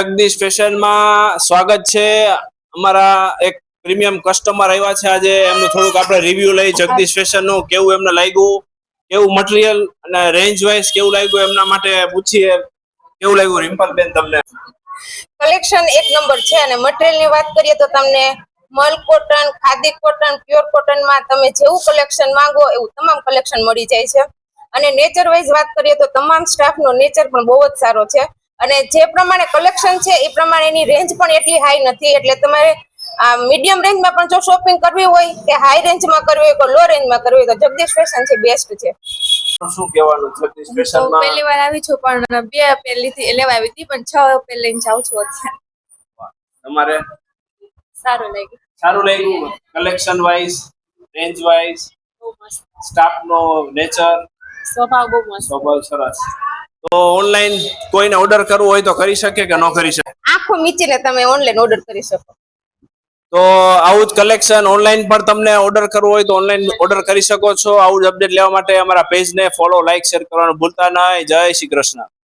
જગદીશ ફેશનમાં સ્વાગત છે. અમારા એક પ્રીમિયમ કસ્ટમર આવ્યા છે આજે. એમનું થોડુંક આપણે રિવ્યુ લઈ જગદીશ ફેશન નું, કેવું એમને લાગ્યું, કેવું મટીરિયલ અને રેન્જ વાઇઝ કેવું લાગ્યું એમના માટે પૂછીએ. કેવું લાગ્યું રિમ્પલ બેન તમને? કલેક્શન એક નંબર છે અને મટીરિયલ ની વાત કરીએ તો તમને મલ cotton, khadi cotton, pure cotton માં તમે જેવું કલેક્શન માંગો એવું તમામ કલેક્શન મળી જાય છે. અને નેચર વાઇઝ વાત કરીએ તો તમામ સ્ટાફ નો નેચર પણ બહુ જ સારો છે. અને જે પ્રમાણે કલેક્શન છે એ પ્રમાણે એની રેન્જ પણ એટલી હાઈ નથી, એટલે તમારે મીડિયમ રેન્જમાં પણ જો શોપિંગ કરવી હોય કે હાઈ રેન્જમાં કરવી હોય કે લો રેન્જમાં કરવી હોય તો જગદીશ ફેશન છે બેસ્ટ છે. શું કહેવાનું જગદીશ ફેશનમાં? પહેલી વાર આવી છું પણ બે પહેલી લેવા આવી હતી, પણ 6 પહેલ લઈને જાઉં છું અત્યારે. તમારે સારું લાગ્યું. સારું લાગ્યું કલેક્શન વાઇઝ, રેન્જ વાઇઝ, બહુ મસ્ત. સ્ટાફ નો નેચર, સ્વભાવ બહુ મસ્ત. સ્વભાવ સરસ. તો ઓનલાઈન કોઈને ઓર્ડર કરવું હોય તો કરી શકે કે ન કરી શકે? આંખો મીચીને તમે ઓનલાઈન ઓર્ડર કરી શકો. તો આવું જ કલેક્શન ઓનલાઈન પણ તમને ઓર્ડર કરવું હોય તો ઓનલાઈન ઓર્ડર કરી શકો છો. આવું જ અપડેટ લેવા માટે અમારા પેજને ફોલો, લાઈક, શેર કરવાનું ભૂલતા નહીં. જય શ્રી કૃષ્ણ.